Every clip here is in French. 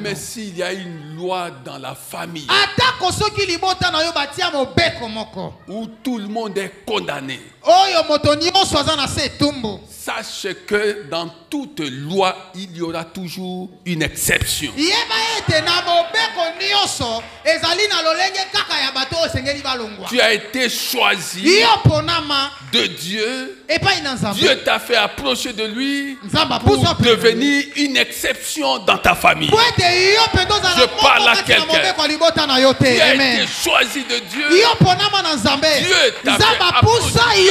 Même s'il y a une loi dans la famille où tout le monde est condamné, sache que dans toute loi, il y aura toujours une exception. Tu as été choisi de Dieu. Dieu t'a fait approcher de lui pour devenir une exception dans ta famille. Je parle à quelqu'un. Tu as été choisi de Dieu. Dieu t'a fait approcher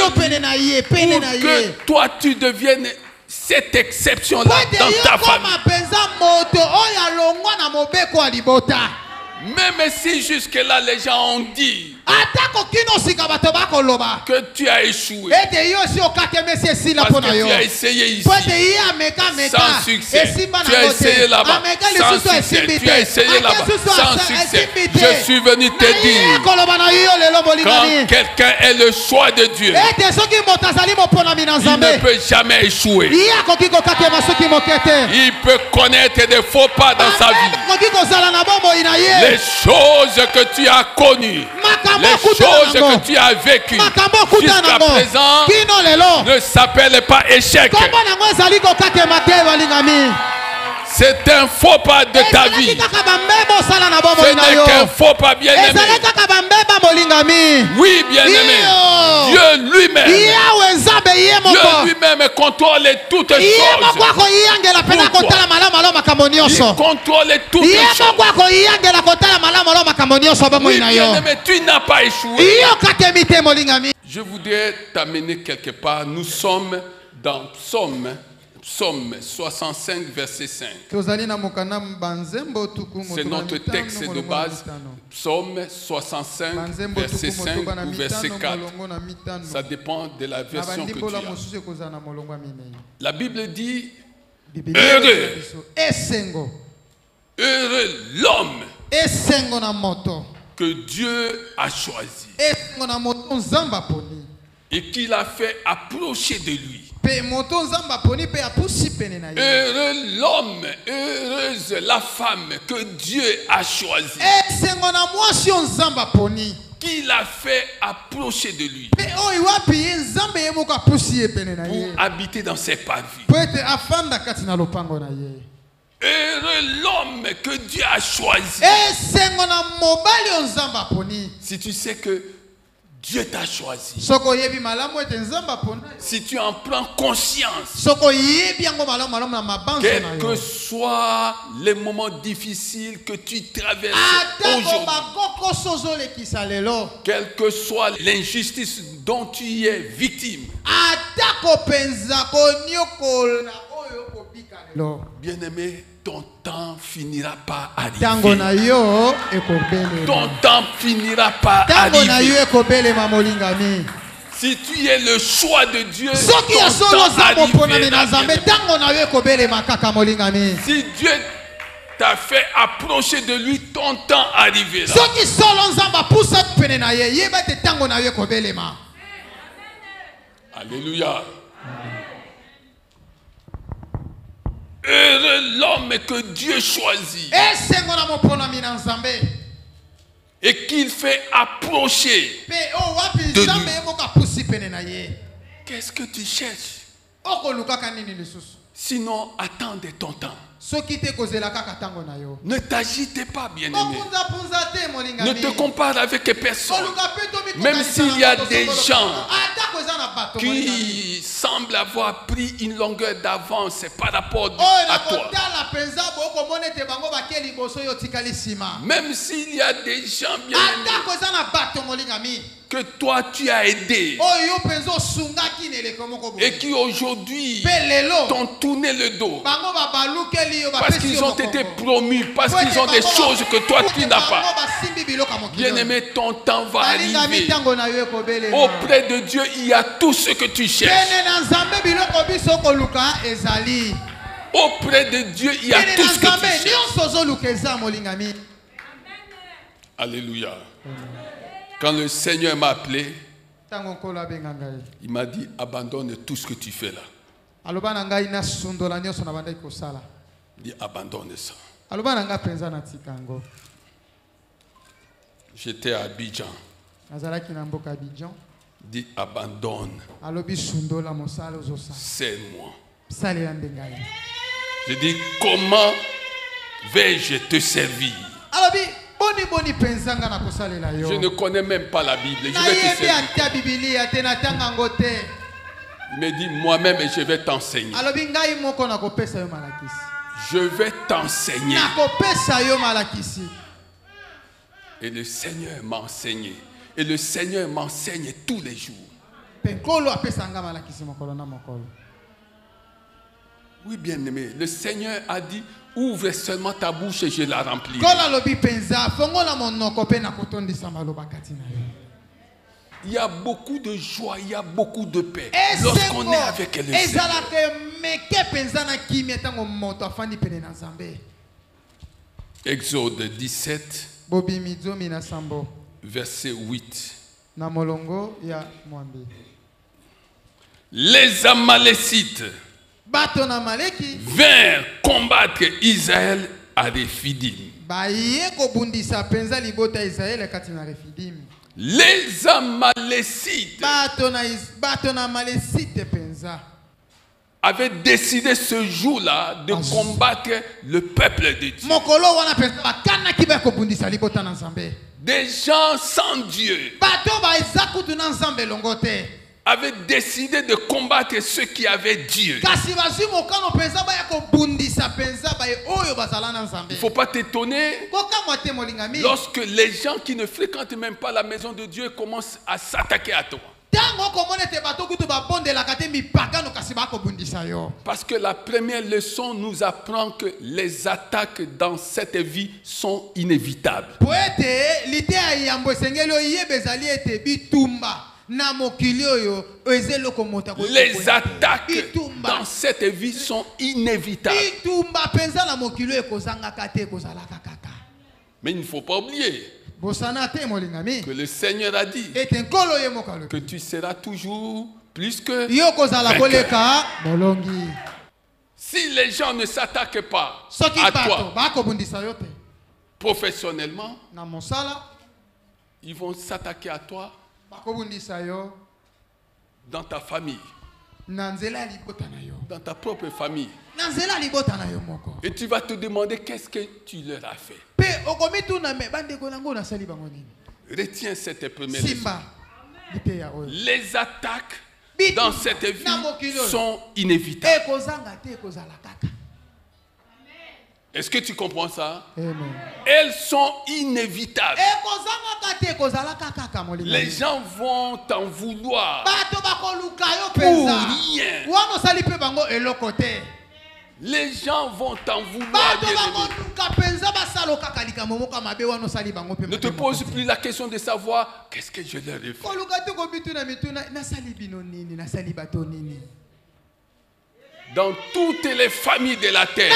pour que toi tu deviennes cette exception-là dans ta famille. Même si jusque-là les gens ont dit que tu as échoué, parce que tu as essayé ici sans succès, tu as essayé là-bas sans succès, tu as essayé là-bas sans succès. Je suis venu te dire, quand quelqu'un est le choix de Dieu, il ne peut jamais échouer. Il peut connaître des faux pas dans sa vie. Les choses que tu as connues, les choses que tu as vécues jusqu'à présent ne s'appellent pas échec. C'est un faux pas de ta vie. Ce n'est qu'un faux pas, bien-aimé. Oui, bien-aimé. Dieu lui-même. Dieu lui-même contrôle toutes choses. Il contrôle toutes choses. Oui, bien-aimé, tu n'as pas échoué. Je voudrais t'amener quelque part. Nous sommes dans Psaume 65, verset 5. C'est notre texte de base. Psaume 65, verset 5 ou verset 4. Ça dépend de la version que tu as. La Bible dit, heureux l'homme que Dieu a choisi et qu'il a fait approcher de lui. Heureux l'homme, heureuse la femme que Dieu a choisi, qu'il a fait approcher de lui pour habiter dans ses parvis. Heureux l'homme que Dieu a choisi. Si tu sais que Dieu t'a choisi, si tu en prends conscience, quels que soient les moments difficiles que tu traverses aujourd'hui, quelle que soit l'injustice dont tu es victime, bien-aimé, ton temps finira par arriver. Ton temps finira par arriver. Si tu es le choix de Dieu, ton temps arrivera. Si Dieu t'a fait approcher de lui, ton temps arrivera. Alléluia. Heureux l'homme que Dieu choisit et qu'il fait approcher de lui. Qu'est-ce que tu cherches? Sinon, attends de ton temps. Ne t'agite pas, bien-aimé. Ne te compare avec personne. Même s'il y a des gens qui semblent avoir pris une longueur d'avance par rapport à toi. Même s'il y a des gens, bien-aimés, que toi tu as aidé et qui aujourd'hui t'ont tourné le dos parce qu'ils ont été promus, parce qu'ils ont des choses que toi tu n'as pas. Bien-aimé, ton temps va arriver. Auprès de Dieu, il y a tout ce que tu cherches. Auprès de Dieu, il y a tout ce que tu cherches. Alléluia. Quand le Seigneur m'a appelé, il m'a dit, abandonne tout ce que tu fais là. Il dit, abandonne ça. J'étais à Abidjan. Dit abandonne. C'est moi. Je dis comment vais-je te servir? Je ne connais même pas la Bible. Je vais te servir. Il me dit moi-même je vais t'enseigner. Je vais t'enseigner. Et le Seigneur m'a enseigné. Et le Seigneur m'enseigne tous les jours. Oui, bien-aimé, le Seigneur a dit ouvre seulement ta bouche et je la remplis. Il y a beaucoup de joie, il y a beaucoup de paix lorsqu'on est avec le Seigneur. Exode 17, verset 8. Les Amalécites vinrent combattre Israël à Rephidim. Les Amalécites avaient décidé ce jour-là de combattre le peuple de Dieu. Des gens sans Dieu avaient décidé de combattre ceux qui avaient Dieu. Il ne faut pas t'étonner lorsque les gens qui ne fréquentent même pas la maison de Dieu commencent à s'attaquer à toi. Parce que la première leçon nous apprend que les attaques dans cette vie sont inévitables. Les attaques dans cette vie sont inévitables. Mais il ne faut pas oublier que le Seigneur a dit que tu seras toujours plus que vainqueur. Si les gens ne s'attaquent pas à toi professionnellement, ils vont s'attaquer à toi dans ta famille, dans ta propre famille. Et tu vas te demander qu'est-ce que tu leur as fait. Retiens cette première leçon. Les attaques dans cette vie sont inévitables. Est-ce que tu comprends ça? Amen. Elles sont inévitables. Les gens vont t'en vouloir pour rien. Les gens vont t'en vouloir. Ne te pose plus la question de savoir qu'est-ce que je leur ai fait. Dans toutes les familles de la terre,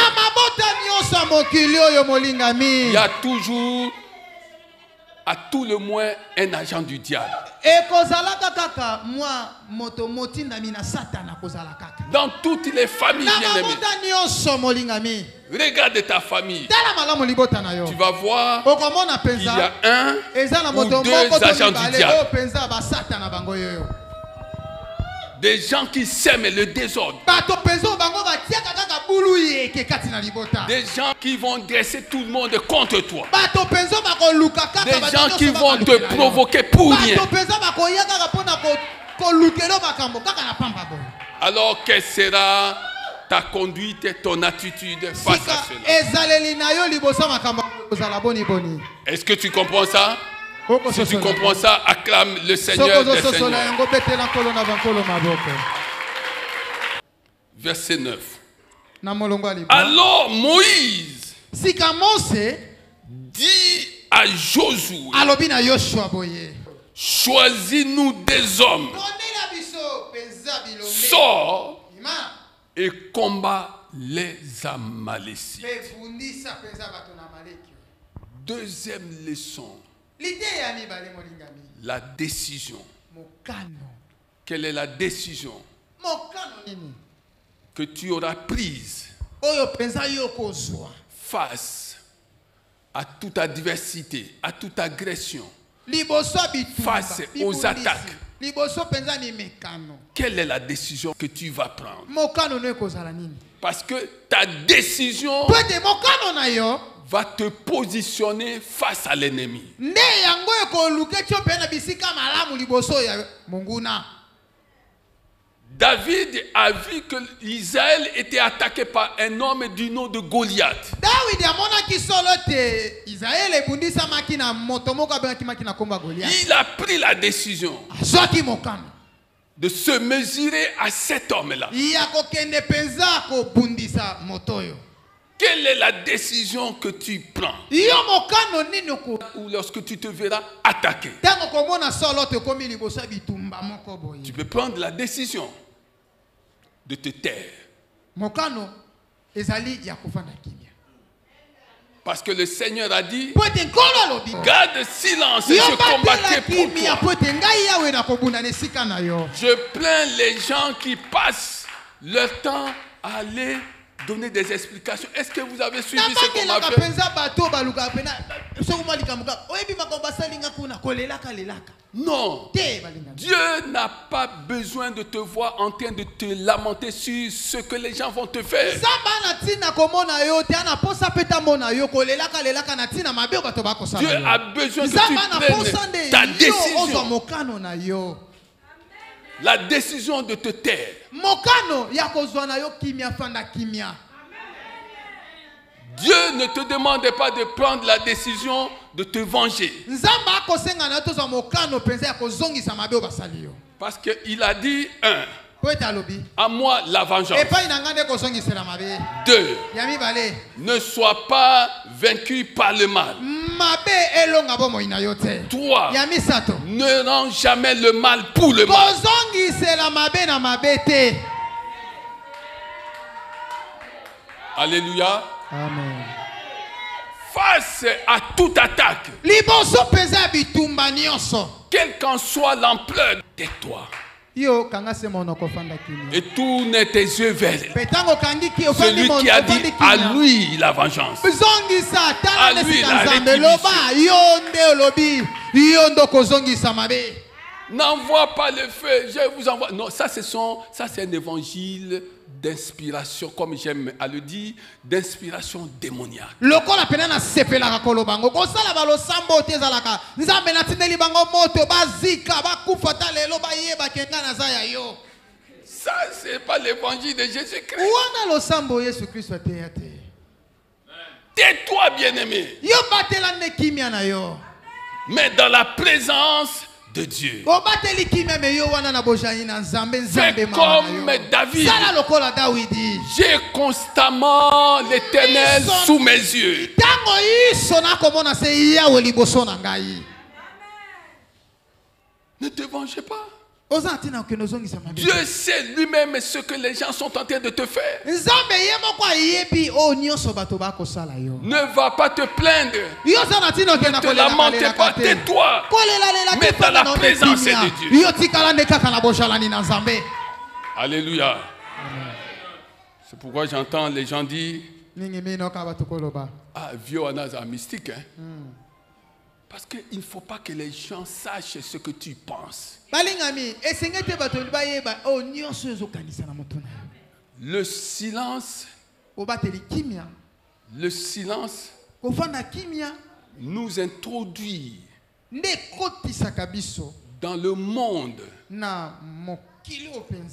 il y a toujours, à tout le moins, un agent du diable. Dans toutes les familles, bien-aimées, regarde ta famille. Tu vas voir qu'il y a un ou deux agents du diable. Des gens qui sèment le désordre. Des gens qui vont dresser tout le monde contre toi. Des gens qui vont te provoquer pour rien. Alors quelle sera ta conduite et ton attitude face à cela? Est-ce que tu comprends ça? Si tu comprends ça, acclame le Seigneur des Seigneurs. Verset 9. Alors Moïse dit à Josué, choisis-nous des hommes, sors et combat les Amalécites. Deuxième leçon. La décision. Quelle est la décision que tu auras prise face à toute adversité, à toute agression, face aux attaques, quelle est la décision que tu vas prendre? Parce que ta décision va te positionner face à l'ennemi. David a vu que Israël était attaqué par un homme du nom de Goliath. Il a pris la décision de se mesurer à cet homme-là. Quelle est la décision que tu prends? Ou lorsque tu te verras attaqué, tu peux prendre la décision de te taire. Parce que le Seigneur a dit, garde silence et je combattrai pour toi. Je plains les gens qui passent leur temps à aller donner des explications. Est-ce que vous avez suivi ce qu'on a fait? Non. Dieu n'a pas besoin de te voir en train de te lamenter sur ce que les gens vont te faire. Dieu a besoin que tu prennes ta décision. La décision de te taire. Dieu ne te demande pas de prendre la décision de te venger. Parce qu'il a dit, à moi la vengeance. 2. Ne sois pas vaincu par le mal. 3. Ne rends jamais le mal pour le mal. Alléluia. Amen. Face à toute attaque, quelle qu'en soit l'ampleur, tais-toi. Et tourne tes yeux vers celui qui a dit à lui la vengeance, à lui la rétribution. N'envoie pas le feu, je vous envoie. Non, ça c'est un évangile d'inspiration, comme j'aime à le dire, d'inspiration démoniaque. Ça c'est pas l'évangile de Jésus-Christ. Tais-toi, bien-aimé. Mais dans la présence de Dieu. Fais comme David. J'ai constamment l'Éternel sous mes yeux. Ne te vengez pas. Dieu sait lui-même ce que les gens sont en train de te faire. Ne va pas te plaindre. Ne te lamente pas. Tais-toi. Mais dans la présence de Dieu. Alléluia. C'est pourquoi j'entends les gens dire, ah, vieux anaza mystique, hein? Parce qu'il ne faut pas que les gens sachent ce que tu penses. Le silence nous introduit dans le monde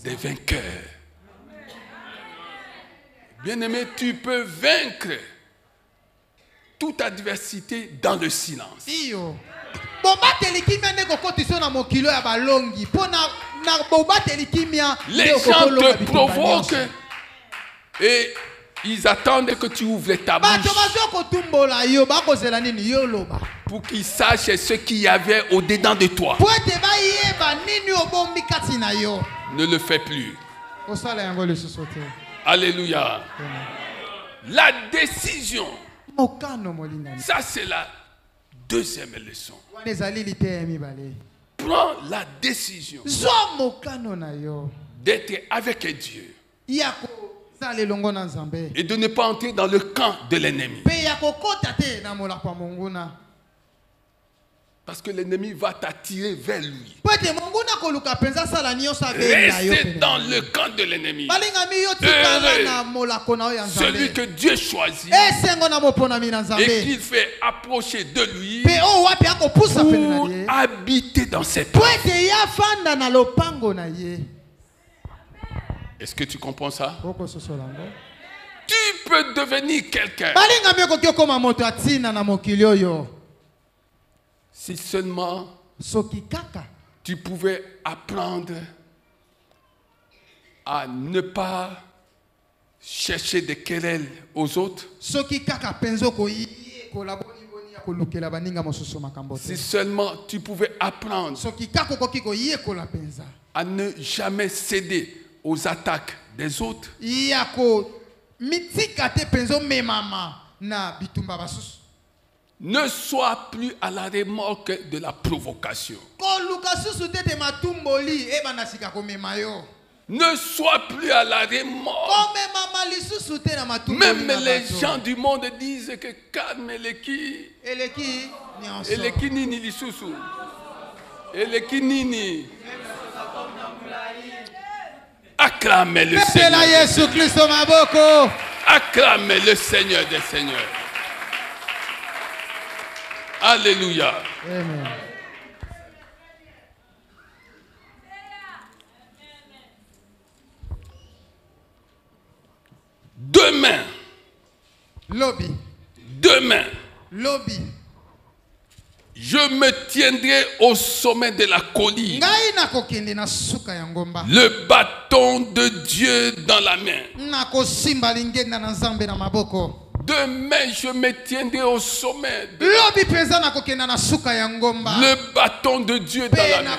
des vainqueurs. Bien-aimé, tu peux vaincre toute adversité dans le silence. Les gens te provoquent et ils attendent que tu ouvres ta bouche pour qu'ils sachent ce qu'il y avait au-dedans de toi. Ne le fais plus. Alléluia. La décision. Ça c'est la deuxième leçon. Prends la décision d'être avec Dieu et de ne pas entrer dans le camp de l'ennemi. Parce que l'ennemi va t'attirer vers lui. Restez dans le camp de l'ennemi. Celui que Dieu choisit et qu'il fait approcher de lui pour habiter dans cette terre. Est-ce que tu comprends ça? Tu peux devenir quelqu'un. Si seulement tu pouvais apprendre à ne pas chercher des querelles aux autres. Si seulement tu pouvais apprendre à ne jamais céder aux attaques des autres. Ne sois plus à la remorque de la provocation. Ne sois plus à la remorque. Même les gens du monde disent que calme Eleki nini lisusu. Eleki nini. Acclamez le Seigneur. Acclamez le Seigneur des Seigneurs. Alléluia. Amen. Demain, je me tiendrai au sommet de la colline, le bâton de Dieu dans la main. Demain, je me tiendrai au sommet de le bâton de Dieu dans la main.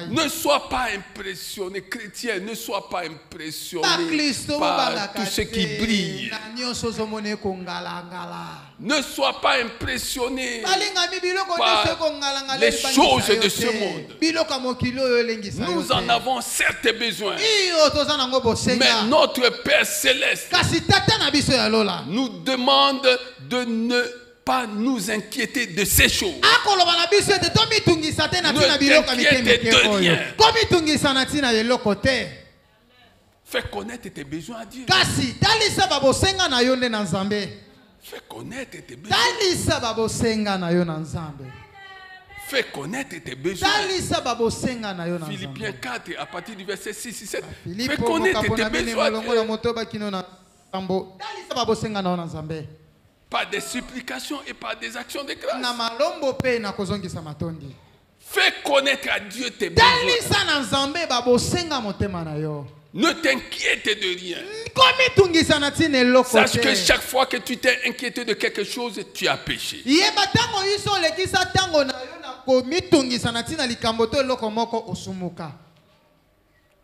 Ne sois pas impressionné, chrétien, ne sois pas impressionné par tout ce qui brille. Ne sois pas impressionné par les choses de ce monde. Nous en avons certes besoin. Mais notre Père Céleste nous demande de ne pas nous inquiéter de ces choses. Ne t'inquiète de rien. Fais connaître tes besoins à Dieu. Fais connaître tes besoins. Fais connaître tes besoins. Philippiens 4 à partir du verset 6 et 7. Fais connaître tes besoins. Par des supplications et par des actions de grâce. Fais connaître à Dieu tes besoins. Ne t'inquiète de rien. Sache que chaque fois que tu t'es inquiété de quelque chose, tu as péché.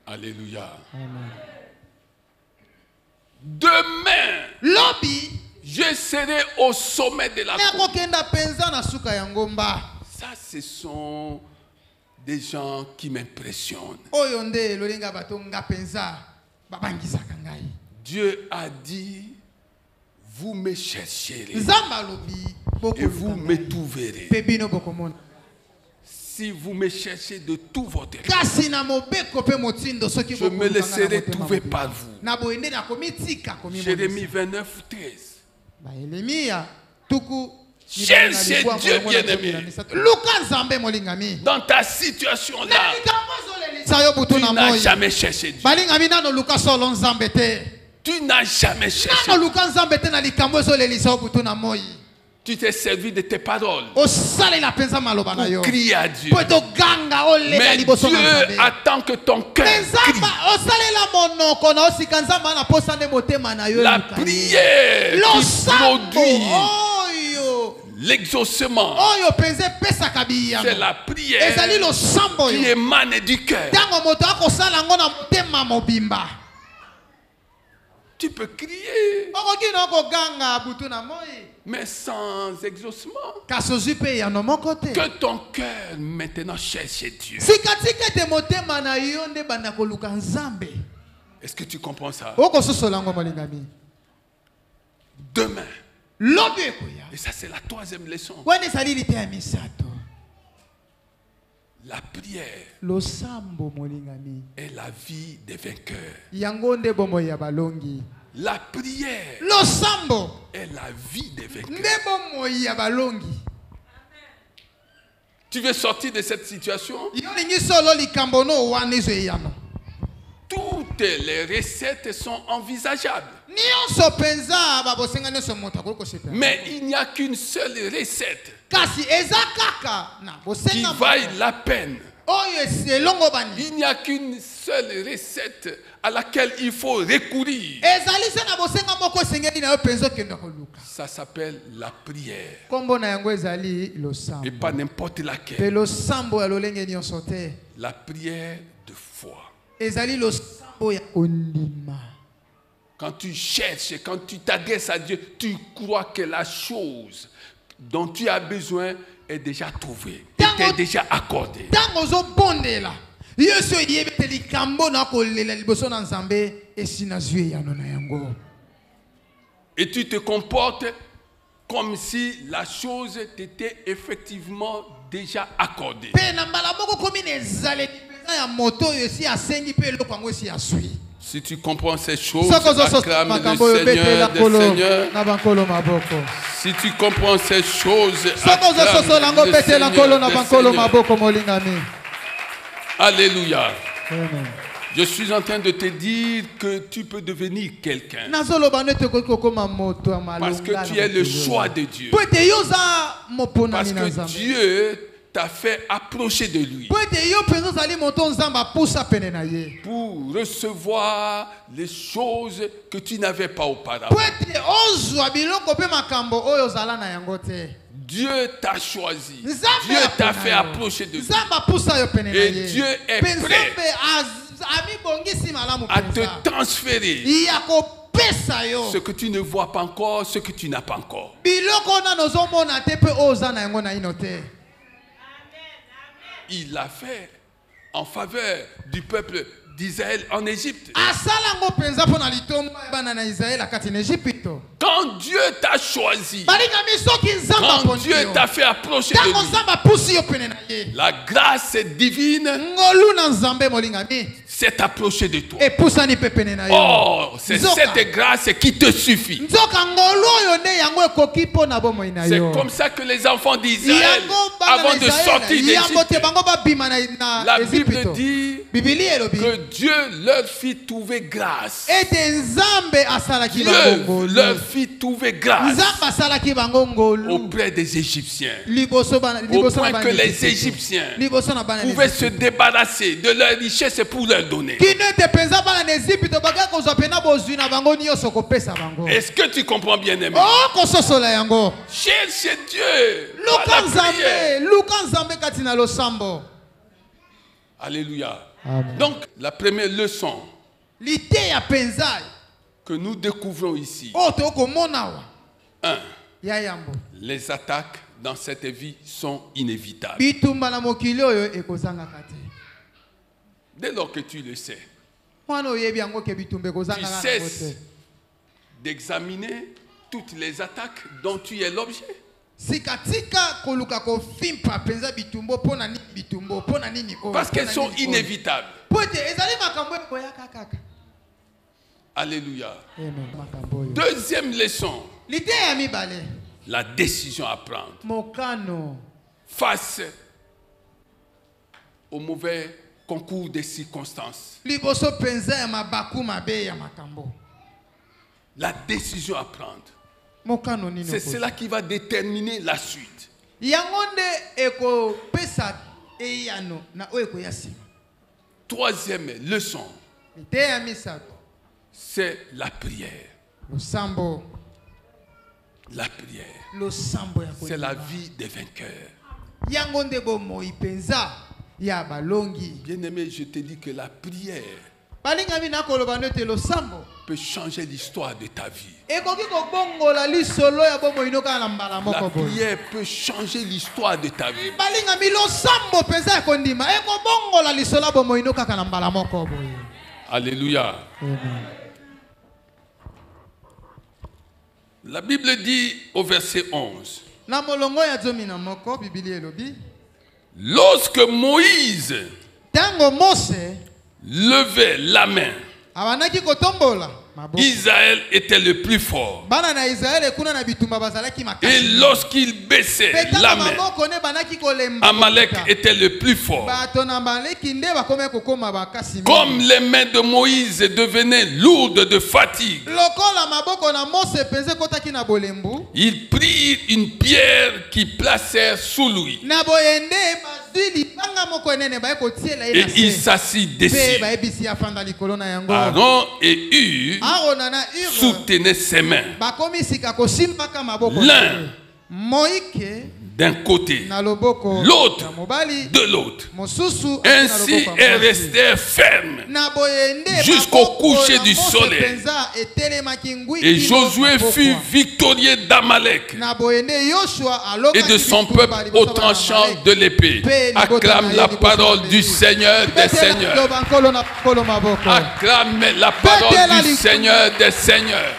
Alléluia. Amen. Demain, je serai au sommet de la colline. Ça, ce sont des gens qui m'impressionnent. Dieu a dit, vous me chercherez et vous me trouverez. Si vous me cherchez de tout votre cœur, je me laisserai trouver par vous. Jérémie 29, 13. Cherchez Dieu, bien-aimé. Dans ta situation là, tu n'as jamais cherché Dieu. Tu n'as jamais cherché. Tu t'es servi de tes paroles pour crier à Dieu. Mais Dieu attend que ton cœur crie. La prière qui produit l'exaucement, c'est la prière qui émane du cœur. Tu peux crier, mais sans exaucement. Que ton cœur maintenant cherche Dieu. Est-ce que tu comprends ça? Demain. Et ça, c'est la troisième leçon. La prière est la vie des vainqueurs. La prière est la vie des vainqueurs. Tu veux sortir de cette situation? Toutes les recettes sont envisageables. Mais il n'y a qu'une seule recette qui vaille la peine. Il n'y a qu'une seule recette à laquelle il faut recourir. Ça s'appelle la prière. Et pas n'importe laquelle. La prière de foi. Quand tu cherches, quand tu t'adresses à Dieu, tu crois que la chose dont tu as besoin est déjà trouvée, est déjà accordée. Et tu te comportes comme si la chose t'était effectivement déjà accordée. Si tu comprends ces choses, acclame le Seigneur des Seigneurs. Si tu comprends ces choses, acclame le Seigneur des Seigneurs. Alléluia. Amen. Je suis en train de te dire que tu peux devenir quelqu'un. Parce que tu es le choix de Dieu. Parce que Dieu t'a fait approcher de lui pour recevoir les choses que tu n'avais pas auparavant. Dieu t'a choisi. Dieu t'a fait approcher de lui. Et Dieu est prêt à te transférer ce que tu ne vois pas encore, ce que tu n'as pas encore. Il l'a fait en faveur du peuple d'Israël en Égypte. Quand Dieu t'a choisi, quand Dieu t'a fait approcher de lui, la grâce divine s'est approchée de toi. Oh, c'est cette grâce qui te suffit. C'est comme ça que les enfants d'Israël, avant de sortir d'Égypte, la Bible dit que Dieu leur fit trouver grâce. Dieu leur fit trouver grâce auprès des Égyptiens. Au point que les Égyptiens pouvaient se débarrasser de leur richesse pour leur donner. Est-ce que tu comprends bien, aimé? Cherche Dieu. Alléluia. Amen. Donc, la première leçon que nous découvrons ici. 1. Les attaques dans cette vie sont inévitables. Dès lors que tu le sais, tu cesses d'examiner toutes les attaques dont tu es l'objet. Parce qu'elles sont inévitables. Alléluia. Deuxième leçon. La décision à prendre face au mauvais concours des circonstances. La décision à prendre. C'est cela qui va déterminer la suite. Troisième leçon, c'est la prière. La prière, c'est la vie des vainqueurs. Bien-aimé, je te dis que la prière peut changer l'histoire de ta vie. La prière peut changer l'histoire de ta vie. Alléluia. Amen. La Bible dit au verset 11. Lorsque Moïse levait la main, Israël était le plus fort. Et lorsqu'il baissait la main, Amalek était le plus fort. Comme les mains de Moïse devenaient lourdes de fatigue, il prit une pierre qu'ils placèrent sous lui. Et il s'assit dessus. Aaron et Hur soutenaient ses mains, l'un d'un côté, l'autre de l'autre. Ainsi, elles restèrent fermes jusqu'au coucher du soleil. Et Josué fut victorieux d'Amalek et de son peuple au tranchant de l'épée. Acclame la parole du Seigneur des Seigneurs. Acclame la parole du Seigneur des Seigneurs.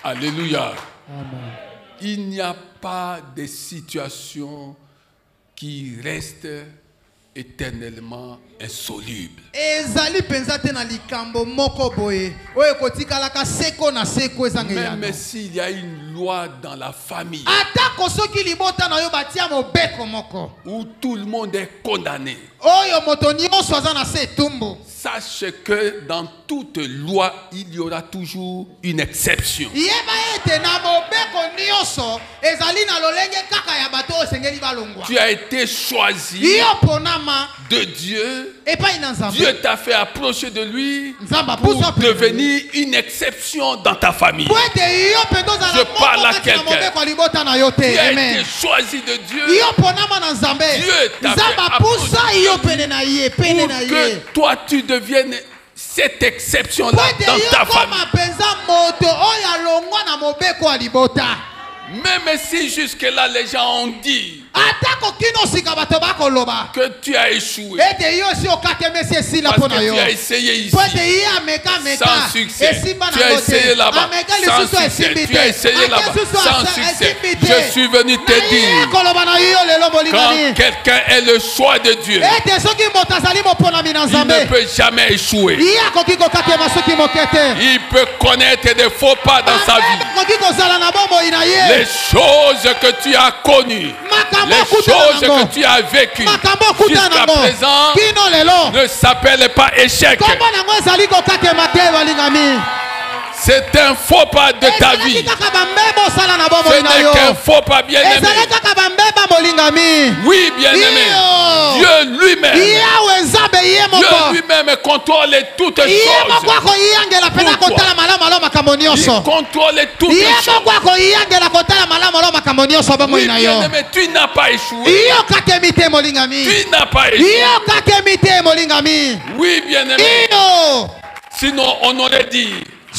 Alléluia. Amen. Il n'y a pas de situation qui reste éternellement insoluble. Même s'il y a une loi dans la famille où tout le monde est condamné, sache que dans toute loi, il y aura toujours une exception. Tu as été choisi de Dieu. Dieu t'a fait approcher de lui pour devenir une exception dans ta famille. Je parle à quelqu'un. Tu as été choisi de Dieu. Dieu t'a fait approcher pour que toi tu deviennes cette exception-là dans ta famille. Même si jusque-là les gens ont dit que tu as échoué, parce que tu as essayé ici sans succès, tu as essayé là-bas sans succès, tu as essayé là-bas sans succès. Je suis venu te dire, quand quelqu'un est le choix de Dieu, il ne peut jamais échouer. Il peut connaître des faux pas dans sa vie. Les choses que tu as connues, les choses que tu as vécues jusqu'à présent ne s'appellent pas échec. C'est un faux pas de ta vie. Ce n'est qu'un faux pas, bien-aimé. Oui, bien-aimé. Dieu lui-même contrôle toutes choses. Il contrôle toutes choses. Oui, bien-aimé, tu n'as pas échoué. Tu n'as pas échoué. Oui, bien-aimé. Sinon, on aurait dit à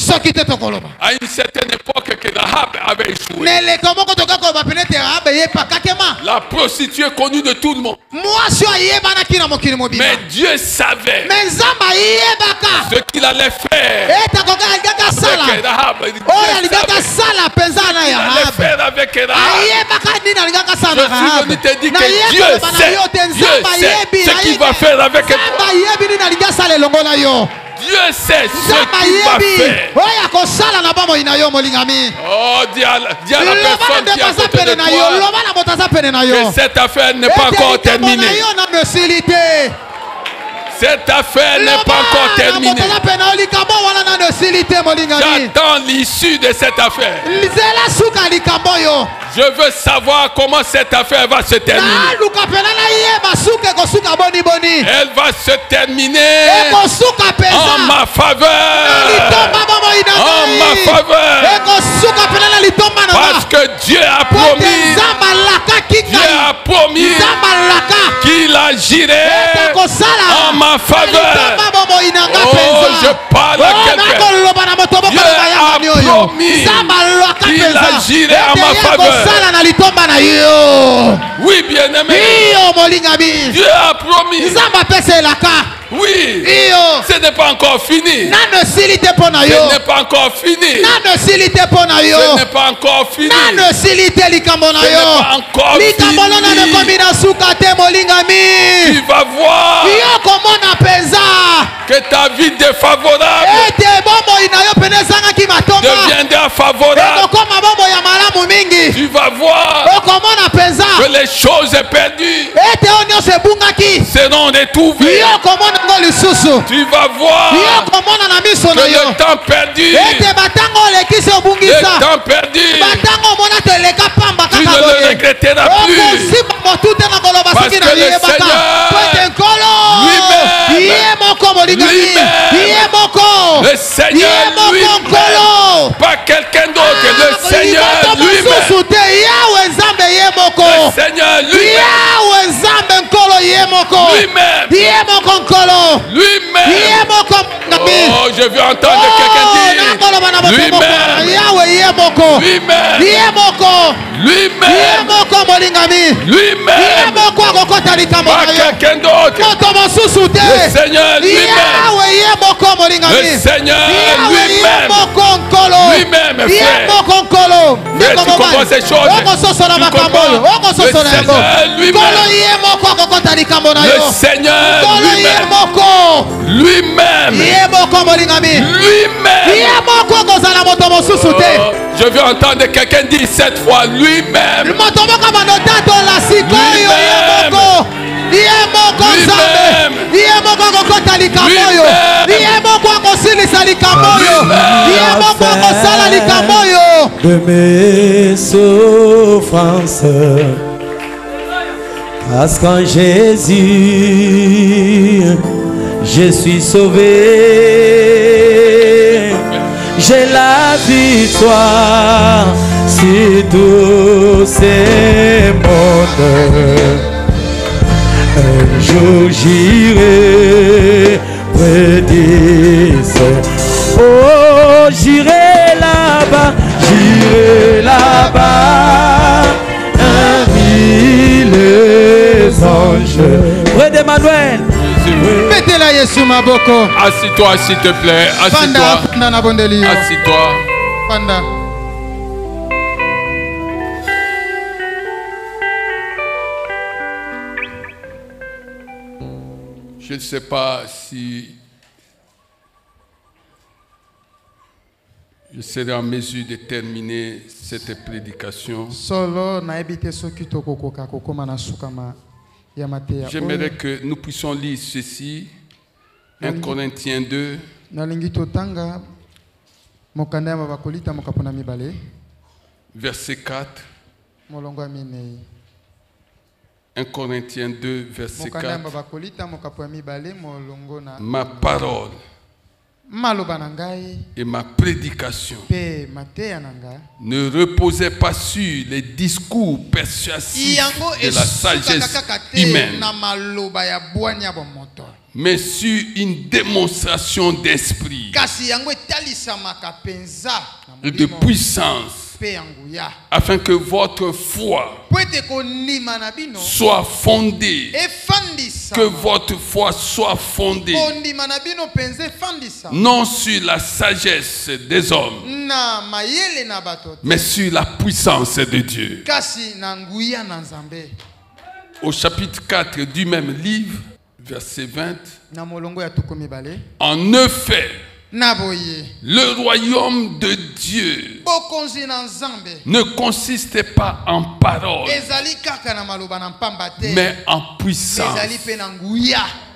une certaine époque que Rahab avait échoué. La prostituée connue de tout le monde. Mais Dieu savait ce qu'il allait faire avec Rahab. Il allait faire avec Rahab. Je suis venu te dire que Dieu sait ce qu'il va faire avec toi. Dieu sait ce qu'il va faire. Oh, dis à la personne qui est à côté de toi que cette affaire n'est pas encore terminée. Cette affaire n'est pas encore terminée. J'attends l'issue de cette affaire. Je veux savoir comment cette affaire va se terminer. Elle va se terminer en ma faveur. En ma faveur. Parce que Dieu a promis. Dieu a promis qu'il agirait en ma faveur. Oh, je parle à quelqu'un. Dieu a promis qu'il agirait en ma faveur. Oui, bien-aimé. Dieu a promis. Oui, ce n'est pas encore fini. Ce n'est pas encore fini. Ce n'est pas encore fini. Ce n'est pas encore fini. Tu vas voir que ta vie défavorable deviendra favorable. Tu vas voir que les choses perdues seront retrouvées. Tu vas voir que le temps perdu, tu ne le regretteras plus. Parce que le Seigneur lui-même, pas quelqu'un d'autre, le Seigneur lui-même. Le Seigneur lui-même. Oh, je veux entendre quelqu'un dire lui-même. Pas quelqu'un d'autre. Le Seigneur lui-même. Le Seigneur lui-même, frère. Tu comprends ces choses. Tu comprends. Le Seigneur lui-même. Je veux entendre quelqu'un dire cette fois lui-même. De mes souffrances, parce qu'en Jésus je suis sauvé. J'ai la victoire sur tous ces mondes. Un jour j'irai prédire. Oh, j'irai là-bas, un mille anges près d'Emmanuel. Mettez-la Yesu maboko. Assis-toi s'il te plaît. Assis-toi. Assis-toi. Panda. Je ne sais pas si je serai en mesure de terminer cette prédication. J'aimerais que nous puissions lire ceci, 1 Corinthiens 2, verset 4. 1 Corinthiens 2, verset 4. Ma parole et ma prédication ne reposaient pas sur les discours persuasifs de la sagesse humaine, mais sur une démonstration d'esprit et de puissance, afin que votre foi soit fondée, que votre foi soit fondée non sur la sagesse des hommes, mais sur la puissance de Dieu. Au chapitre 4 du même livre, verset 20, en effet, le royaume de Dieu ne consiste pas en paroles, mais en puissance.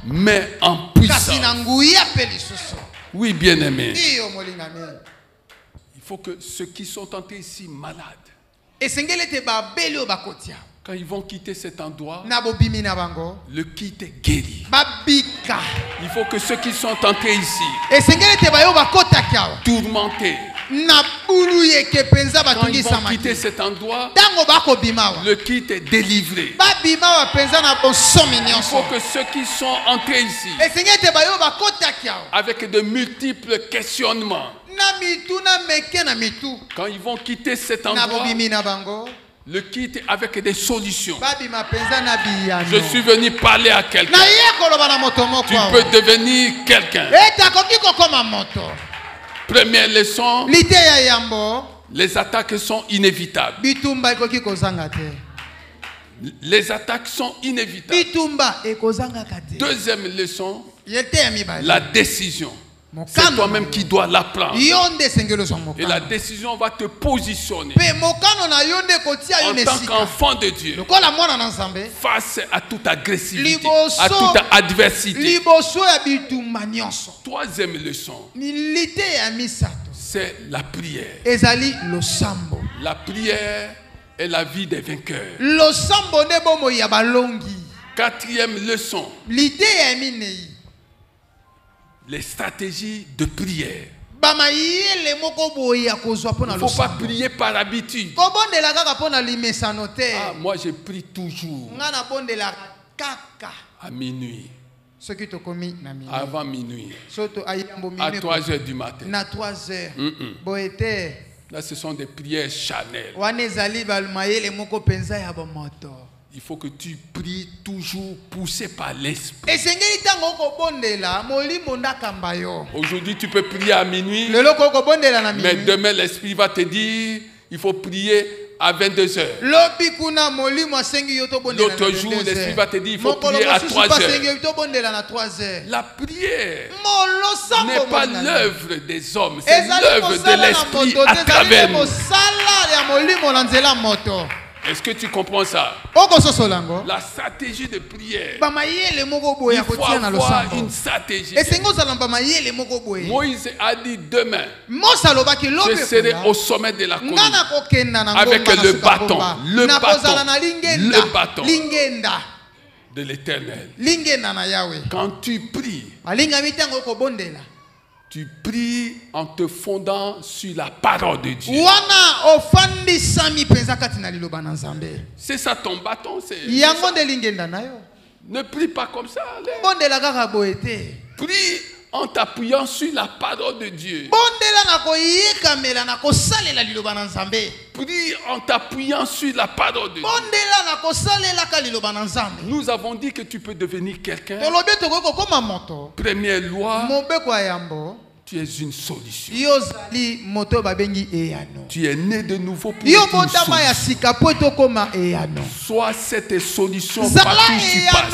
Mais en puissance. Oui, bien-aimé. Il faut que ceux qui sont entrés ici malades, quand ils vont quitter cet endroit, le kit est guéri. Il faut que ceux qui sont entrés ici, tourmentés, quand ils vont quitter cet endroit, le kit est délivré. Il faut que ceux qui sont entrés ici, avec de multiples questionnements, quand ils vont quitter cet endroit, le quitte avec des solutions. Je suis venu parler à quelqu'un. Tu peux devenir quelqu'un. Première leçon, les attaques sont inévitables. Les attaques sont inévitables. Deuxième leçon, la décision. C'est toi-même qui dois la prendre. Et la décision va te positionner en tant qu'enfant de Dieu face à toute agressivité, à toute adversité. Troisième leçon, c'est la prière. La prière est la vie des vainqueurs. Quatrième leçon, les stratégies de prière. Il ne faut pas prier par habitude. Ah, moi je prie toujours à minuit, avant minuit, à 3 heures du matin. Là ce sont des prières charnelles. Il faut que tu pries toujours poussé par l'esprit. Aujourd'hui tu peux prier à minuit, mais demain l'esprit va te dire il faut prier à 22 heures. L'autre jour l'esprit va te dire il faut prier à 3 heures. La prière n'est pas l'œuvre des hommes, c'est l'œuvre de l'esprit à travers nous. Est-ce que tu comprends ça? La stratégie de prière. Il faut avoir une stratégie. Moïse a dit demain, je serai au sommet de la colline avec le bâton de l'Éternel. Quand tu pries, tu pries en te fondant sur la parole de Dieu. C'est ça ton bâton. Ne prie pas comme ça. Prie en t'appuyant sur la parole de Dieu. Prie en t'appuyant sur la parole de Dieu. Nous avons dit que tu peux devenir quelqu'un. Première loi, tu es une solution. Tu es né de nouveau pour être une solution. Sois cette solution partout où tu passes.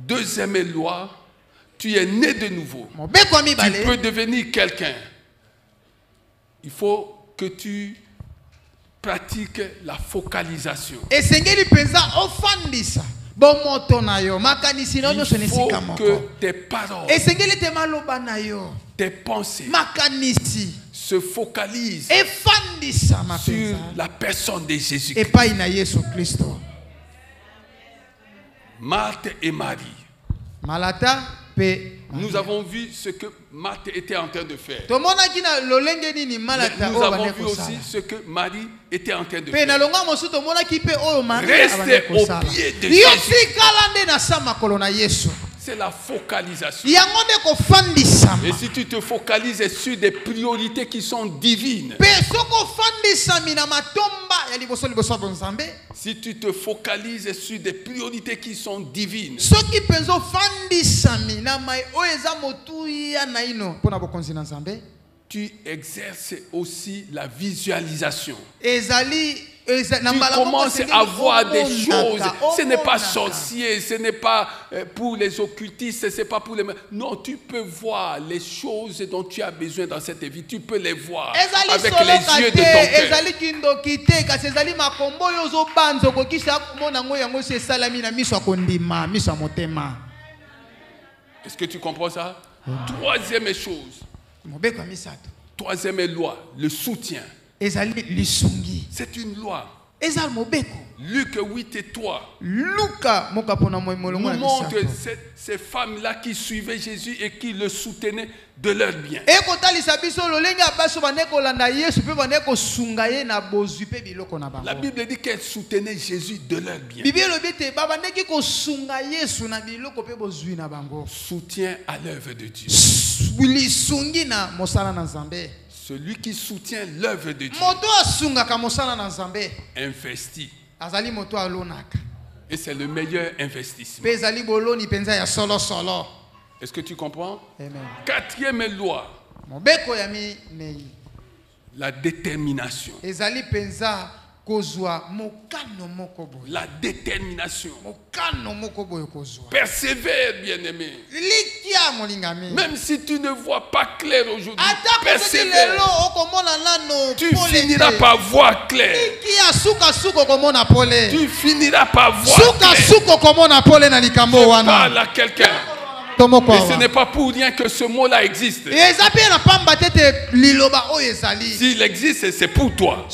Deuxième loi, tu es né de nouveau. Tu peux devenir quelqu'un. Il faut que tu pratiques la focalisation. Il faut que tes paroles, tes pensées se focalisent sur la personne de Jésus-Christ. Marthe et Marie. Nous avons vu ce que Marthe était en train de faire. Nous avons vu aussi ce que Marie était en train de faire. Restez au pied de Jésus. C'est la focalisation. Et si tu te focalises sur des priorités qui sont divines, si tu te focalises sur des priorités qui sont divines, tu exerces aussi la visualisation. Tu commences à voir des choses. Ce n'est pas sorcier, ce n'est pas pour les occultistes, ce n'est pas pour les... Non, tu peux voir les choses dont tu as besoin dans cette vie. Tu peux les voir avec les yeux de ton cœur. Est-ce que tu comprends ça? Troisième chose. Troisième loi, le soutien. C'est une loi. Luc 8 et 3 nous montre ces femmes-là qui suivaient Jésus et qui le soutenaient de leur bien. La Bible dit qu'elles soutenaient Jésus de leur bien. Soutien à l'œuvre de Dieu. Celui qui soutient l'œuvre de Dieu investit. Et c'est le meilleur investissement. Est-ce que tu comprends? Amen. Quatrième loi. La détermination. La détermination. Persévère, bien-aimé. Même si tu ne vois pas clair aujourd'hui, persévère. Tu finiras par voir clair. Tu finiras par voir clair. Je parle à quelqu'un. Et ce n'est pas pour rien que ce mot-là existe. S'il existe, c'est pour toi.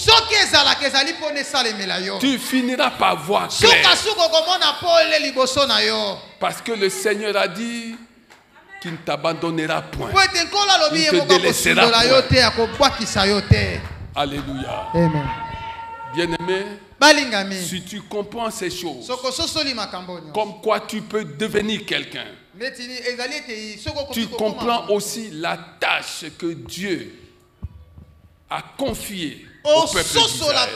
Tu finiras par voir clair. Parce que le Seigneur a dit qu'il ne t'abandonnera point. Il ne te délaissera point. Alléluia. Amen. Bien-aimé, si tu comprends ces choses, comme quoi tu peux devenir quelqu'un, tu comprends aussi la tâche que Dieu a confiée au peuple d'Israël.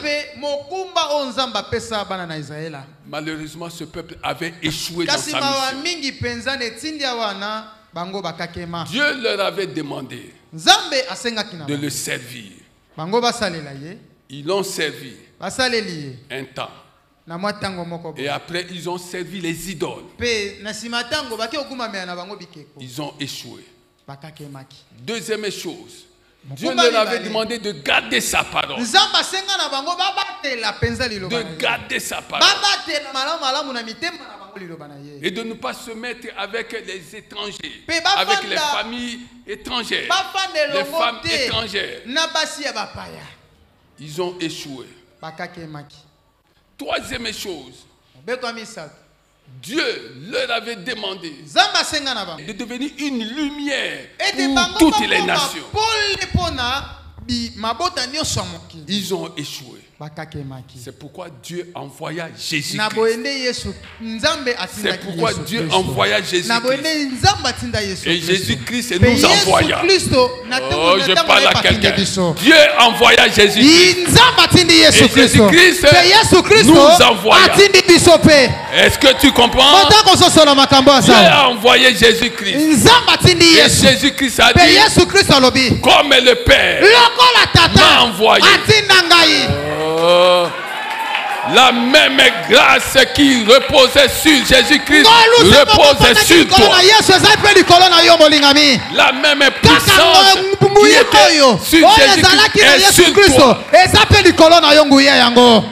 Malheureusement, ce peuple avait échoué dans sa mission. Dieu leur avait demandé de le servir. Ils l'ont servi un temps. Et après, ils ont servi les idoles. Ils ont échoué. Deuxième chose, Dieu leur avait demandé de garder sa parole. De garder sa parole. Et de ne pas se mettre avec les étrangers, avec les familles étrangères, les femmes étrangères. Ils ont échoué. Troisième chose, Dieu leur avait demandé de devenir une lumière pour toutes les nations. Ils ont échoué. C'est pourquoi Dieu envoya Jésus-Christ. C'est pourquoi Dieu envoya Jésus-Christ. Et Jésus-Christ nous envoya. Oh, je parle à quelqu'un. Dieu envoya Jésus-Christ. Et Jésus-Christ nous envoya. Est-ce que tu comprends? Dieu a envoyé Jésus-Christ. Et Jésus-Christ a dit, comme le Père m'a envoyé. La même grâce qui reposait sur Jésus-Christ reposait sur toi. La même puissance qui était sur Jésus-Christ est sur toi.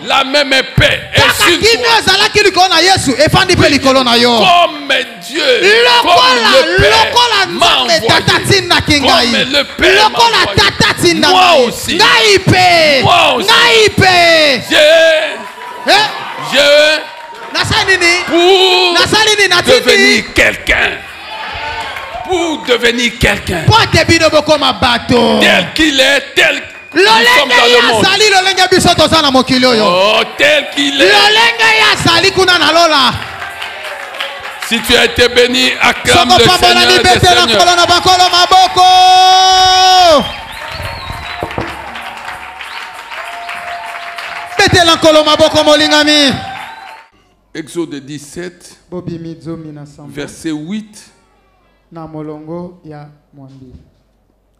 La même paix est sur toi. Comme Dieu, comme le Père m'a envoyé, comme le Père m'a envoyé, moi aussi, pour devenir quelqu'un. Pour devenir quelqu'un. Tel qu'il est, tel nous sommes dans le monde. Oh, tel qu'il est. Si tu as été béni, acclame le Seigneur des Seigneurs. Exode 17, verset 8.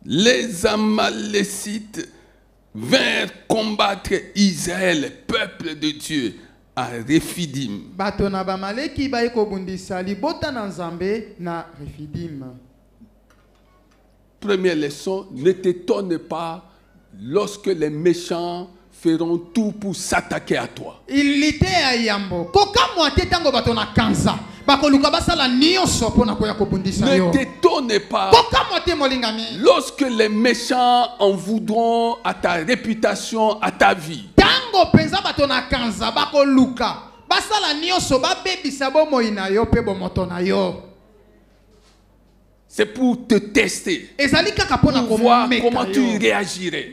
Les Amalécites vinrent combattre Israël, peuple de Dieu, à Rephidim. Première leçon, ne t'étonne pas lorsque les méchants feront tout pour s'attaquer à toi. Ne t'étonne pas lorsque les méchants en voudront à ta réputation, à ta vie. C'est pour te tester. Pour voir comment tu réagirais.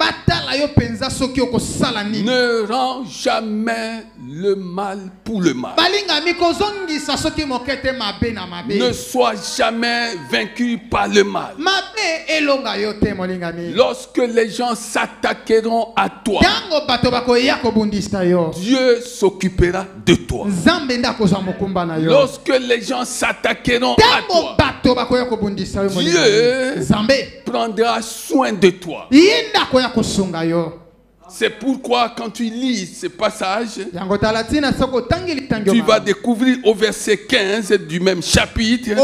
Ne rends jamais le mal pour le mal. Ne sois jamais vaincu par le mal. Lorsque les gens s'attaqueront à toi, Dieu s'occupera de toi. Lorsque les gens s'attaqueront à toi, Dieu prendra soin de toi. C'est pourquoi quand tu lis ce passage, tu vas découvrir au verset 15 du même chapitre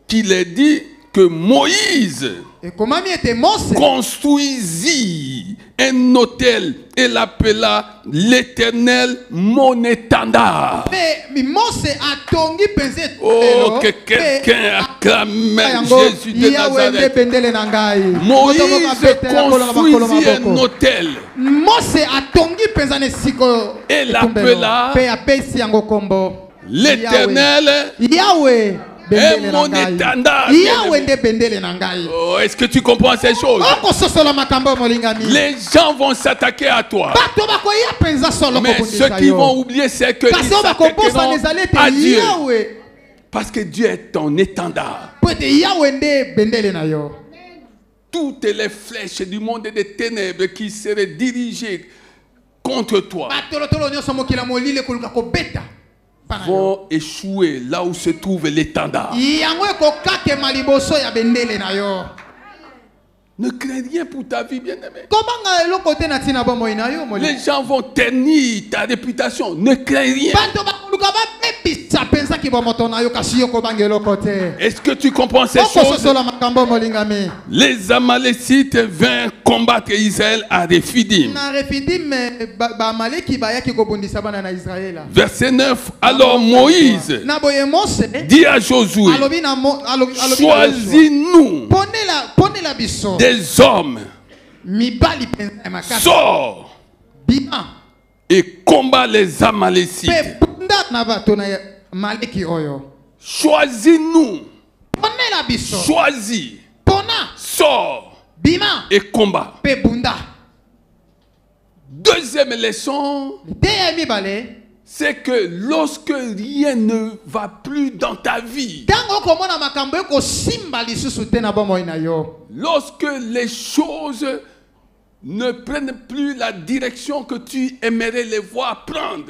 qu'il est dit que Moïse construisit un autel et l'appela l'Éternel mon étendard. Oh, que quelqu'un acclame Jésus de Nazareth. Moïse construisit un autel et l'appela l'Éternel et mon étendard. Oh, est-ce que tu comprends ces choses? Les gens vont s'attaquer à toi. Mais ce qu'ils vont oublier, c'est qu'ils s'attaqueront à Dieu. Parce que Dieu est ton étendard. Toutes les flèches du monde des ténèbres qui seraient dirigées contre toi vont échouer là où se trouve l'étendard. Ne crains rien pour ta vie, bien-aimé. Les gens vont ternir ta réputation. Ne crains rien. Est-ce que tu comprends ces choses? Les Amalécites vinrent combattre Israël à Rephidim. Verset 9. Alors Moïse dit à Josué, choisis-nous des hommes, sors et combat les Amalécites. Choisis-nous. Choisis. Sors et combat. Deuxième leçon, c'est que lorsque rien ne va plus dans ta vie, lorsque les choses ne prennent plus la direction que tu aimerais les voir prendre,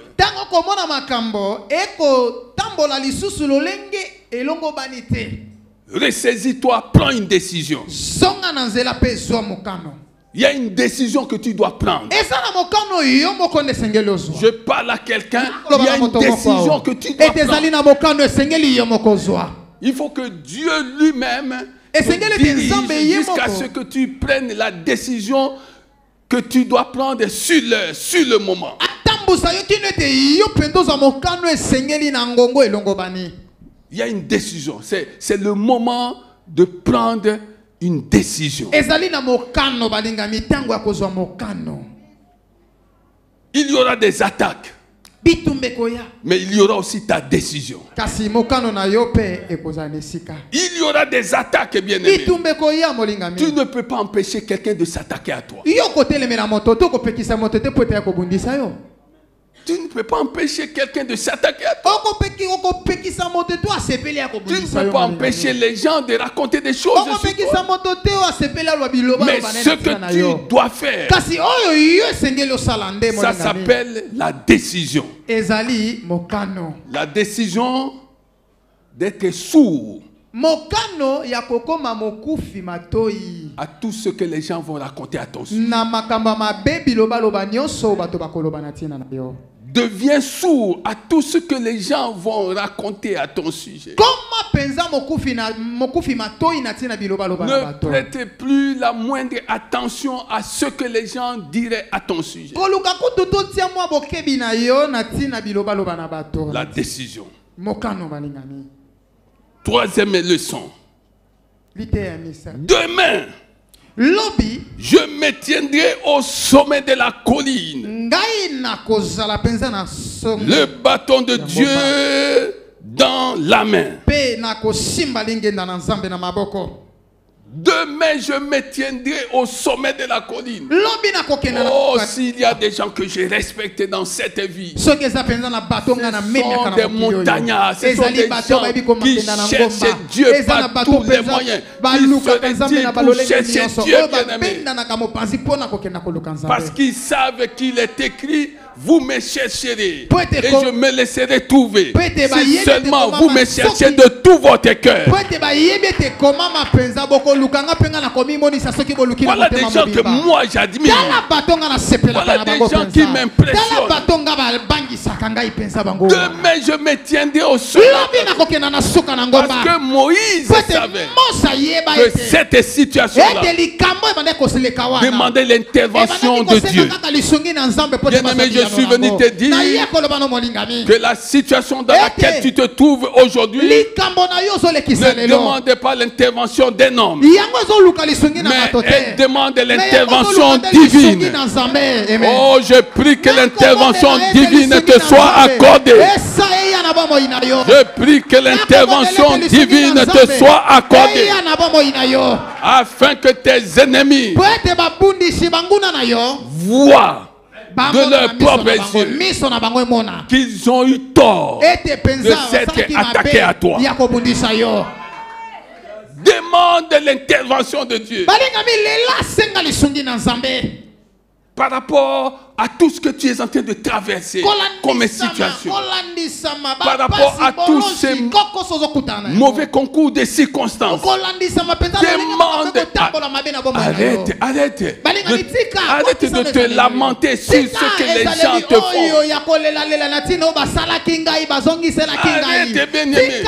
ressaisis-toi, prends une décision. Il y a une décision que tu dois prendre. Je parle à quelqu'un, il y a une décision que tu dois prendre. Il faut que Dieu lui-même te dirige jusqu'à ce que tu prennes la décision que tu dois prendre sur le moment. Il y a une décision. C'est le moment de prendre une décision. Il y aura des attaques, mais il y aura aussi ta décision. Il y aura des attaques, bien aimé. Tu ne peux pas empêcher quelqu'un de s'attaquer à toi. Tu ne peux pas empêcher quelqu'un de s'attaquer à toi. Tu ne peux pas empêcher les gens de raconter des choses sur toi. Mais ce que tu dois faire, ça s'appelle la décision. La décision d'être sourd à tout ce que les gens vont raconter à ton sujet. Deviens sourd à tout ce que les gens vont raconter à ton sujet. Ne prêtez plus la moindre attention à ce que les gens diraient à ton sujet. La décision. Troisième leçon. Demain, je me tiendrai au sommet de la colline Le bâton de Dieu dans la main. Demain, je me tiendrai au sommet de la colline. Oh, s'il y a des gens que j'ai respectés dans cette vie, ce sont des montagnards, ce sont des gens qui cherchent Dieu par tous les moyens, qui se disent pour chercher Dieu, bien-aimé, parce qu'ils savent qu'il est écrit: vous me chercherez et je me laisserai trouver. Si seulement vous me cherchez de tout votre cœur. Voilà des gens que moi j'admire. Voilà des gens qui m'impressionnent. Demain je me tiendrai au sommet. Parce que Moïse savait que cette situation-là demandait l'intervention de Dieu. Bien-aimé, je suis venu te dire que la situation dans laquelle tu te trouves aujourd'hui ne demande pas l'intervention d'un homme, mais elle demande l'intervention divine. Oh, je prie que l'intervention divine te soit accordée. Je prie que l'intervention divine te soit accordée afin que tes ennemis voient de leurs propres yeux qu'ils ont eu tort de s'être attaqués à toi. Demande l'intervention de Dieu par rapport à tout ce que tu es en train de traverser comme situation, par rapport à tous ces mauvais concours de circonstances. Demande, arrête de te lamenter sur ce que les gens te font. Arrête, bien-aimé.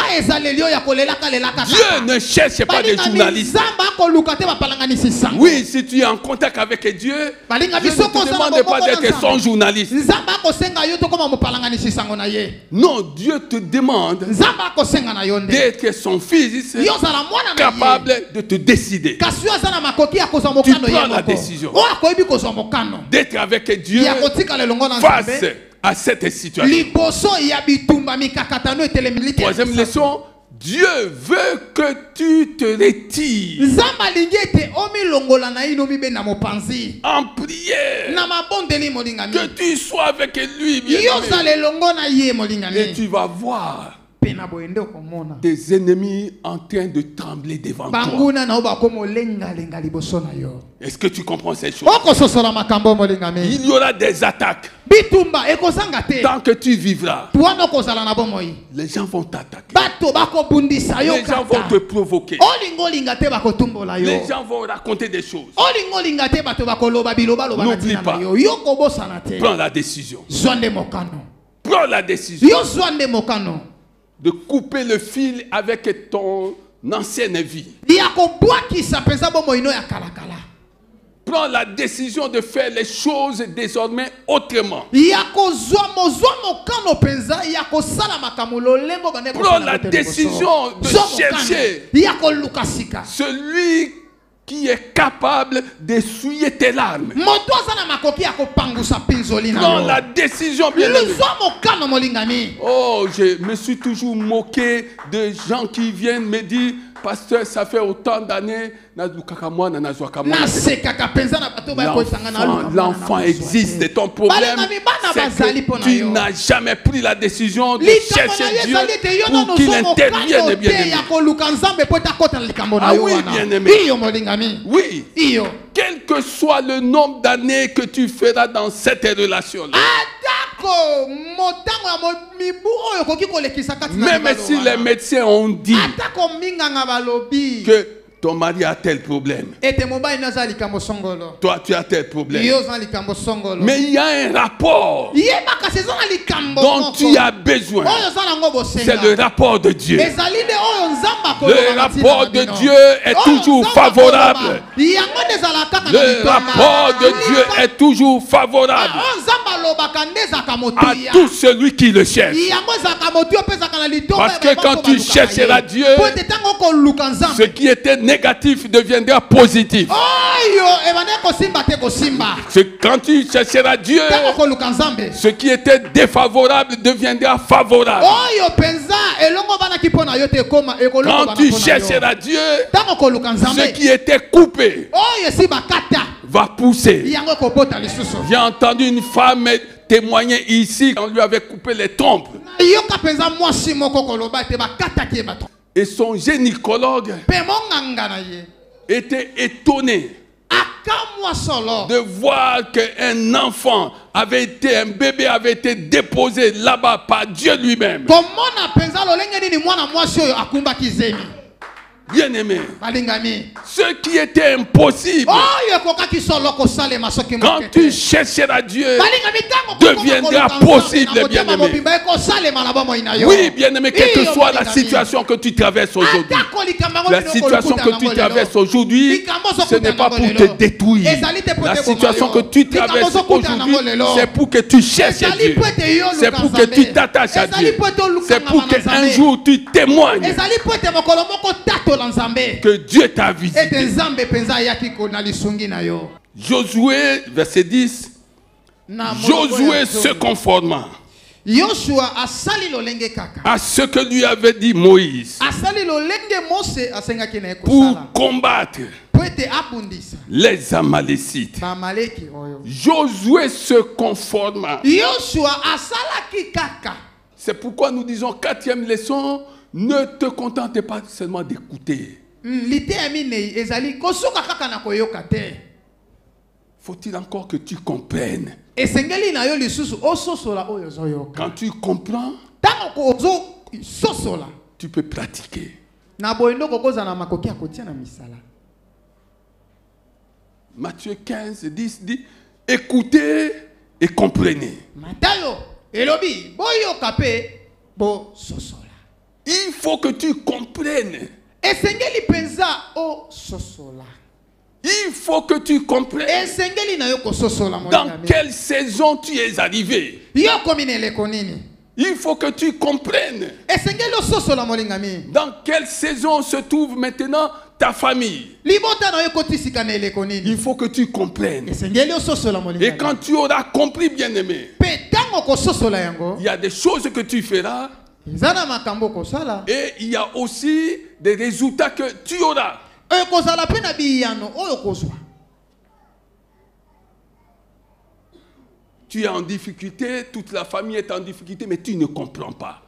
Dieu ne cherche pas des journalistes. Oui, si tu es en contact avec Dieu, Dieu ne te demande pas d'être son journaliste. Non, Dieu te demande d'être son fils capable de te décider. Tu prends la décision d'être avec Dieu face à cette situation. Troisième leçon: Dieu veut que tu te retires en prière, que tu sois avec lui, bien-aimé. Et tu vas voir tes ennemis en train de trembler devant toi. Est-ce que tu comprends ces choses? Il y aura des attaques. Tant que tu vivras, les gens vont t'attaquer. Les gens vont te provoquer. Les gens vont raconter des choses. N'oublie pas. Prends la décision. Prends la décision de couper le fil avec ton ancienne vie. Prends la décision de faire les choses désormais autrement. Prends la décision de chercher celui qui est capable d'essuyer tes larmes. Prends la décision, bien-aimé. Oh, je me suis toujours moqué de gens qui viennent me dire: pasteur, ça fait autant d'années. L'enfant existe. Ton problème, c'est que tu n'as jamais pris la décision de chercher Dieu pour qu'il intervienne, bien-aimé. Ah oui, bien-aimé. Oui. Quel que soit le nombre d'années que tu feras dans cette relation-là, même si les médecins ont dit que ton mari a tel problème, toi tu as tel problème, mais il y a un rapport dont tu as besoin. C'est le rapport de Dieu. Le rapport de Dieu est toujours favorable. Le rapport de Dieu est toujours favorable à tout celui qui le cherche. Parce que quand tu chercheras Dieu, ce qui était négatif deviendra positif. C'est quand tu chercheras Dieu, ce qui était défavorable deviendra favorable. Quand tu chercheras Dieu, ce qui était coupé va pousser. J'ai entendu une femme témoigner ici qu'on lui avait coupé les trompes. Et son gynécologue était étonné de voir qu'un enfant avait été, un bébé avait été déposé là-bas par Dieu lui-même. Bien-aimé, ce qui était impossible, quand tu chercheras Dieu, deviendra possible, bien-aimé. Oui, bien-aimé, quelle que soit la situation que tu traverses aujourd'hui, la situation que tu traverses aujourd'hui, ce n'est pas pour te détruire. La situation que tu traverses aujourd'hui, c'est pour que tu cherches Dieu. C'est pour que tu t'attaches à Dieu. C'est pour qu'un jour tu témoignes que Dieu t'a visité. Josué, verset 10. Josué se conforma à ce que lui avait dit Moïse pour combattre les Amalécites. Josué se conforma. C'est pourquoi nous disons, quatrième leçon, ne te contente pas seulement d'écouter. Faut-il encore que tu comprennes? Quand tu comprends, tu peux pratiquer. Matthieu 15, 10 dit, écoutez et comprenez. Il faut que tu comprennes. Il faut que tu comprennes dans quelle saison tu es arrivé. Il faut que tu comprennes dans quelle saison se trouve maintenant ta famille. Il faut que tu comprennes. Et quand tu auras compris, bien-aimé, il y a des choses que tu feras. Et il y a aussi des résultats que tu auras. Tu es en difficulté, toute la famille est en difficulté, mais tu ne comprends pas.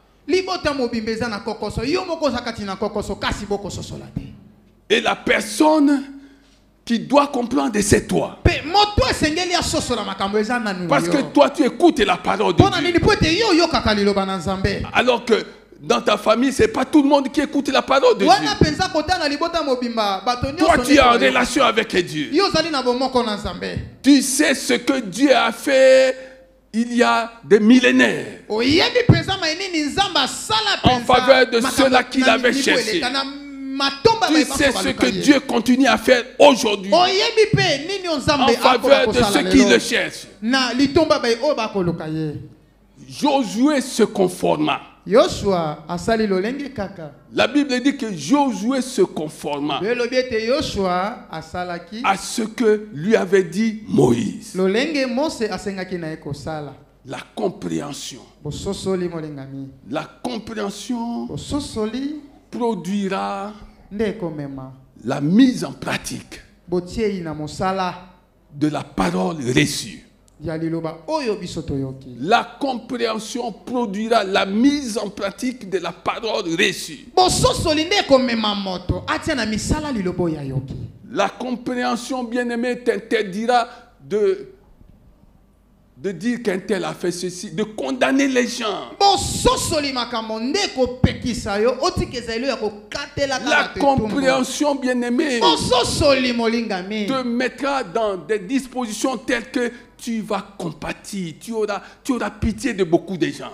Et la personne qui doit comprendre, c'est toi. Parce que toi, tu écoutes la parole de Dieu. Alors que dans ta famille, ce n'est pas tout le monde qui écoute la parole de Dieu. Toi, tu es en relation avec Dieu. Tu sais ce que Dieu a fait il y a des millénaires en faveur de ceux-là qu'il avait cherchés. Tu sais ce que Dieu continue à faire aujourd'hui en faveur de ceux qui le cherchent. Josué se conforma. La Bible dit que Josué se conforma à ce que lui avait dit Moïse. La compréhension. La compréhension produira la mise en pratique de la parole reçue. La compréhension produira la mise en pratique de la parole reçue. La compréhension, bien-aimé, t'interdira de dire qu'un tel a fait ceci, de condamner les gens. La compréhension, bien-aimé, te mettra dans des dispositions telles que tu vas compatir, tu auras pitié de beaucoup de gens.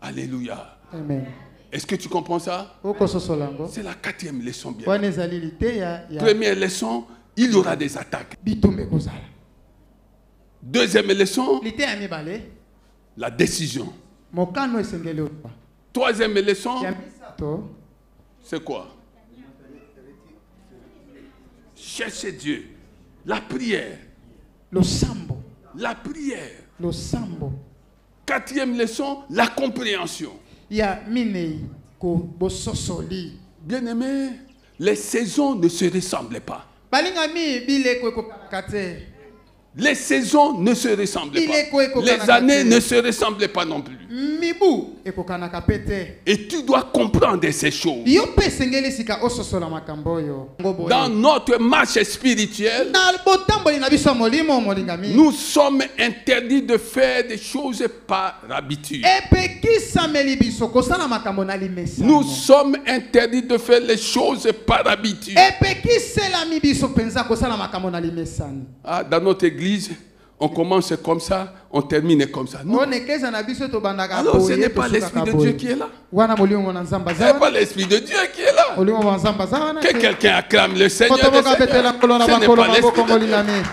Alléluia. Amen. Est-ce que tu comprends ça? C'est la quatrième leçon, bien. Première leçon, il y aura des attaques. Deuxième leçon, la décision. Troisième leçon, c'est quoi? chercher Dieu. La prière. Le sambo. La prière. Le sambo. 4e leçon, la compréhension. Bien-aimé, les saisons ne se ressemblent pas. Les saisons ne se ressemblent pas. Les années ne se ressemblent pas non plus. Et tu dois comprendre ces choses. Dans notre marche spirituelle, nous sommes interdits de faire des choses par habitude. Nous sommes interdits de faire les choses par habitude. Ah, dans notre église, on commence comme ça, on termine comme ça. Non. Alors ce n'est pas l'Esprit de Dieu qui est là. Ce n'est pas l'Esprit de Dieu qui est là. Que quelqu'un acclame le Seigneur. Ce n'est pas l'Esprit de Dieu.